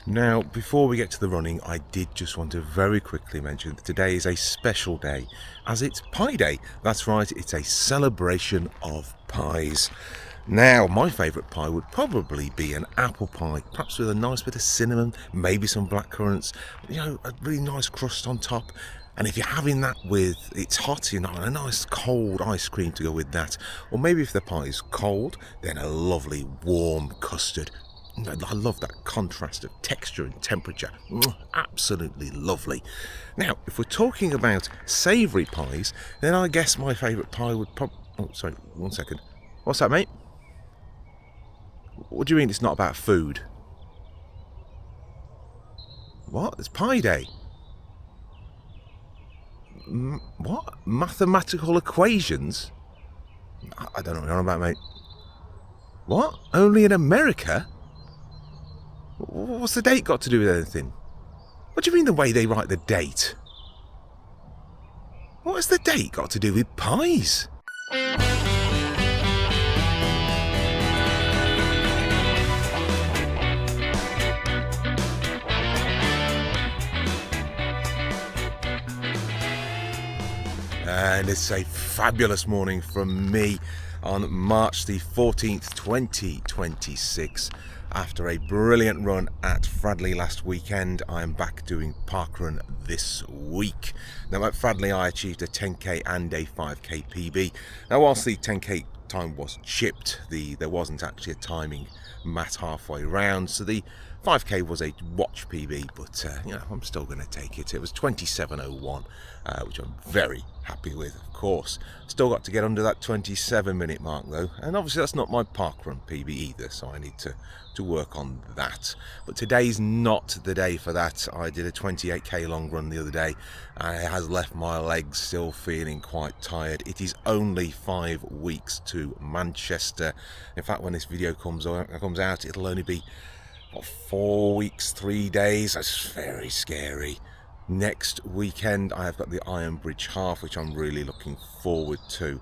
Now, before we get to the running, I did just want to very quickly mention that today is a special day, as it's Pie Day. That's right, it's a celebration of pies. Now, my favourite pie would probably be an apple pie, perhaps with a nice bit of cinnamon, maybe some blackcurrants, a really nice crust on top. And if you're having that with, it's hot, a nice cold ice cream to go with that. Or maybe if the pie is cold, then a lovely warm custard. I love that contrast of texture and temperature. Absolutely lovely. Now, if we're talking about savoury pies, then I guess my favourite pie would probably... Oh, sorry, 1 second. What's that, mate? What do you mean it's not about food? What? It's Pie Day. What? Mathematical equations? I don't know what you're on about, mate. What? Only in America? What's the date got to do with anything? What do you mean the way they write the date? What has the date got to do with pies? And it's a fabulous morning from me on March the 14th, 2026. After a brilliant run at Fradley last weekend, I am back doing parkrun this week. Now at Fradley I achieved a 10k and a 5k PB. Now whilst the 10k time was chipped, there wasn't actually a timing mat halfway round, so the 5k was a watch PB, but I'm still going to take it. It was 27:01, which I'm very happy with, of course. Still got to get under that 27-minute mark though, and obviously that's not my parkrun PB either, so I need to work on that. But today's not the day for that. I did a 28k long run the other day, and it has left my legs still feeling quite tired. It is only 5 weeks to Manchester. In fact, when this video comes out, it'll only be 4 weeks, 3 days. That's very scary. Next weekend I have got the Iron Bridge Half, which I'm really looking forward to.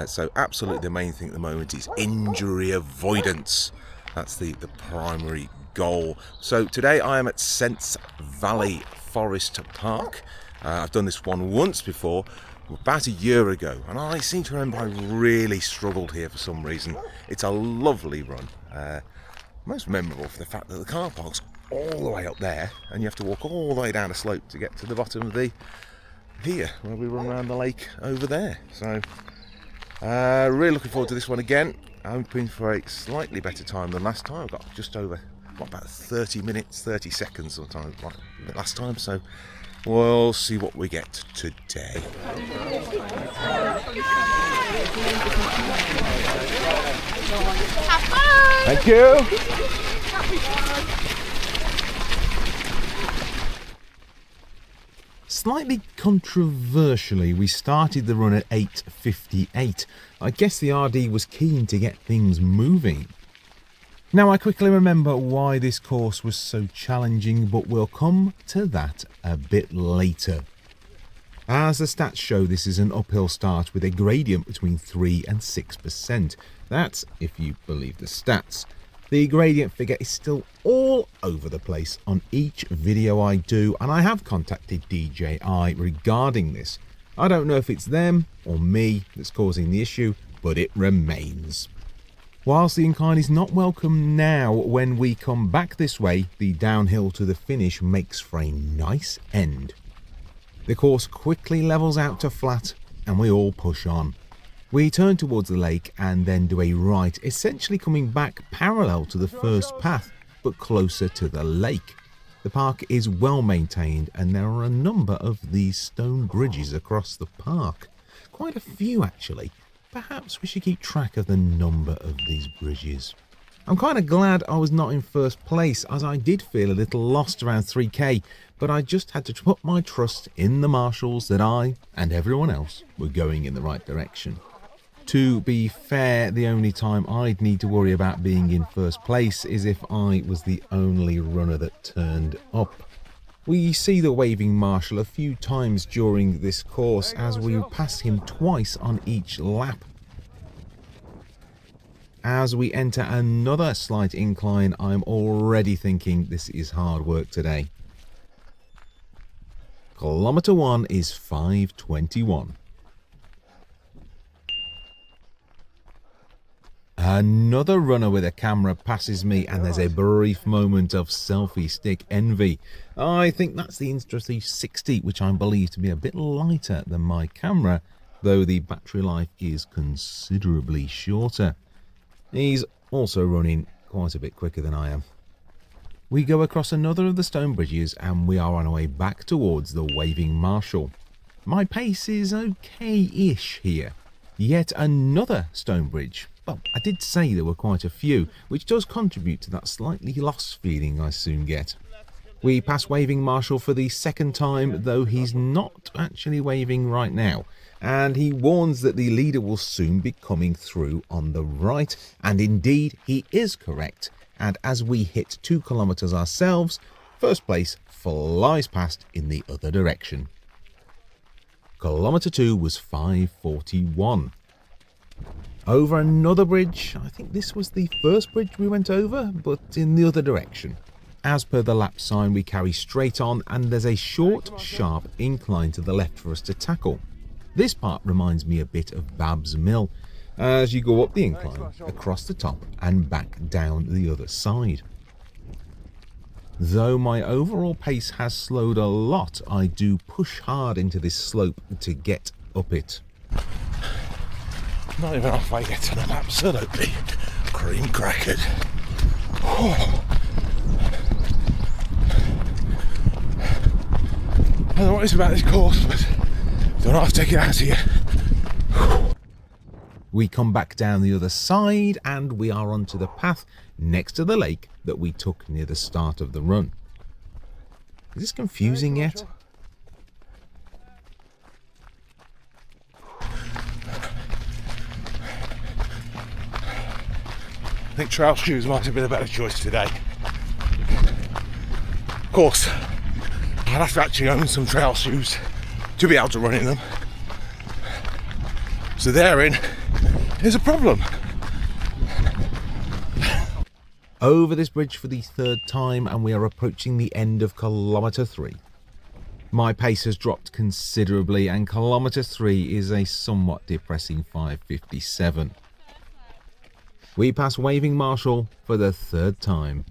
So absolutely the main thing at the moment is injury avoidance. That's the primary goal. So today I am at Sence Valley Forest Park. I've done this one once before, about a year ago, and I seem to remember I really struggled here for some reason. It's a lovely run. Most memorable for the fact that the car park's all the way up there, and you have to walk all the way down a slope to get to the bottom of here, where we run around the lake over there. So, really looking forward to this one again. I'm hoping for a slightly better time than last time. I've got just over, about 30 minutes, 30 seconds or time like last time, so we'll see what we get today. Thank you. Slightly controversially, we started the run at 8:58. I guess the RD was keen to get things moving. Now I quickly remember why this course was so challenging, but we'll come to that a bit later. As the stats show, this is an uphill start with a gradient between 3 and 6%. That's if you believe the stats. The gradient figure is still all over the place on each video I do, and I have contacted DJI regarding this. I don't know if it's them or me that's causing the issue, but it remains. Whilst the incline is not welcome now, when we come back this way, the downhill to the finish makes for a nice end. The course quickly levels out to flat, and we all push on. We turn towards the lake and then do a right, essentially coming back parallel to the first path, but closer to the lake. The park is well maintained, and there are a number of these stone bridges across the park. Quite a few actually. Perhaps we should keep track of the number of these bridges. I'm kind of glad I was not in first place, as I did feel a little lost around 3k, but I just had to put my trust in the marshals that I and everyone else were going in the right direction. To be fair, the only time I'd need to worry about being in first place is if I was the only runner that turned up. We see the waving marshal a few times during this course, as we pass him twice on each lap. As we enter another slight incline, I'm already thinking this is hard work today. Kilometre 1 is 5:21. Another runner with a camera passes me and there's a brief moment of selfie stick envy. I think that's the Insta360, which I believe to be a bit lighter than my camera, though the battery life is considerably shorter. He's also running quite a bit quicker than I am. We go across another of the stone bridges and we are on our way back towards the Waving Marshal. My pace is okay-ish here. Yet another stone bridge. Well, I did say there were quite a few, which does contribute to that slightly lost feeling I soon get. We pass Waving Marshal for the second time, though he's not actually waving right now, and he warns that the leader will soon be coming through on the right, and indeed he is correct, and as we hit 2 kilometres ourselves, first place flies past in the other direction. Kilometre 2 was 5:41. Over another bridge. I think this was the first bridge we went over, but in the other direction. As per the lap sign, we carry straight on and there's a short, sharp incline to the left for us to tackle. This part reminds me a bit of Bab's Mill, as you go up the incline, across the top and back down the other side. Though my overall pace has slowed a lot, I do push hard into this slope to get up it. Not even halfway yet and I'm absolutely cream crackered. Oh. I don't know what it's about this course, but I don't know how to take it out of here. We come back down the other side and we are onto the path next to the lake that we took near the start of the run. Is this confusing yet? I think trail shoes might have been a better choice today. Of course, I'd have to actually own some trail shoes to be able to run in them. So therein is a problem. Over this bridge for the third time and we are approaching the end of kilometre 3. My pace has dropped considerably and kilometre 3 is a somewhat depressing 5:57. We pass Waving Marshal for the third time.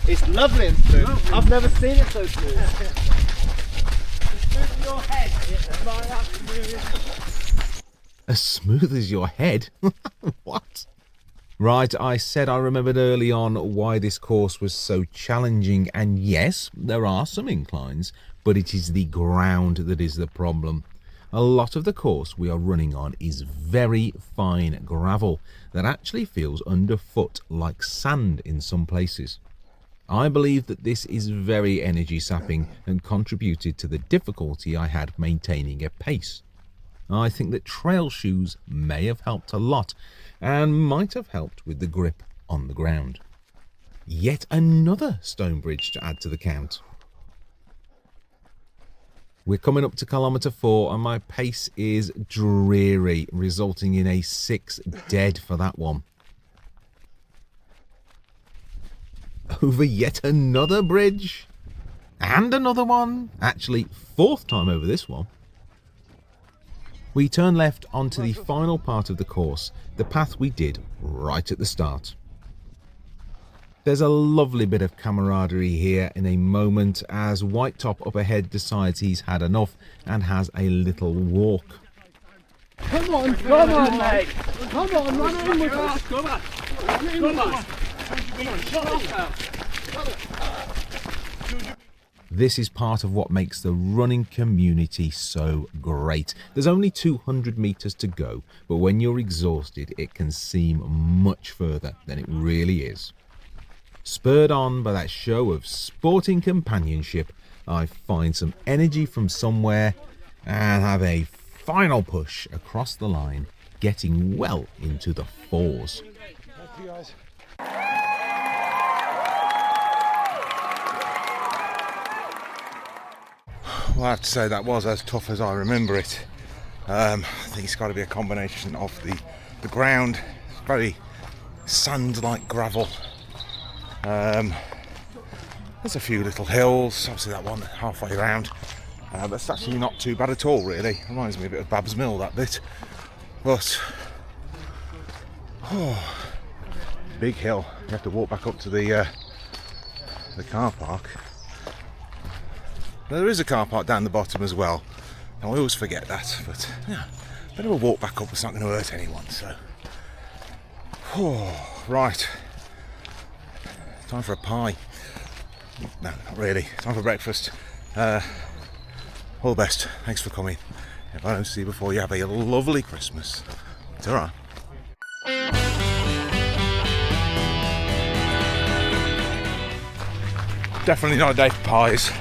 It's lovely and smooth. I've never seen it so smooth. As smooth as your head? What? Right, I said I remembered early on why this course was so challenging, and yes, there are some inclines, but it is the ground that is the problem. A lot of the course we are running on is very fine gravel that actually feels underfoot like sand in some places. I believe that this is very energy sapping and contributed to the difficulty I had maintaining a pace. I think that trail shoes may have helped a lot and might have helped with the grip on the ground. Yet another stone bridge to add to the count. We're coming up to kilometre 4 and my pace is dreary, resulting in a 6 dead for that one. Over yet another bridge. And another one. Actually, 4th time over this one. We turn left onto the final part of the course, the path we did right at the start. There's a lovely bit of camaraderie here in a moment as White Top up ahead decides he's had enough and has a little walk. Come on, mate! Come on, run in with us! Come on! This is part of what makes the running community so great. There's only 200 metres to go, but when you're exhausted, it can seem much further than it really is. Spurred on by that show of sporting companionship, I find some energy from somewhere and have a final push across the line, getting well into the 4s. Thank you guys. Well, I have to say that was as tough as I remember it. I think it's got to be a combination of the the ground is very sand-like gravel. There's a few little hills, obviously that one halfway around. But it's actually not too bad at all, really. Reminds me a bit of Babs Mill, that bit. But big hill. You have to walk back up to the car park. There is a car park down the bottom as well. I always forget that, but yeah, a bit of a walk back up. It's not going to hurt anyone. So, right, time for a pie. No, not really. Time for breakfast. All the best. Thanks for coming. If I don't see you before, you have a lovely Christmas. Ta-ra. Definitely not a day for pies.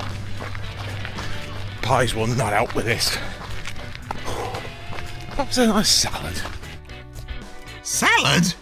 Pies will not help with this. That was a nice salad. Salad?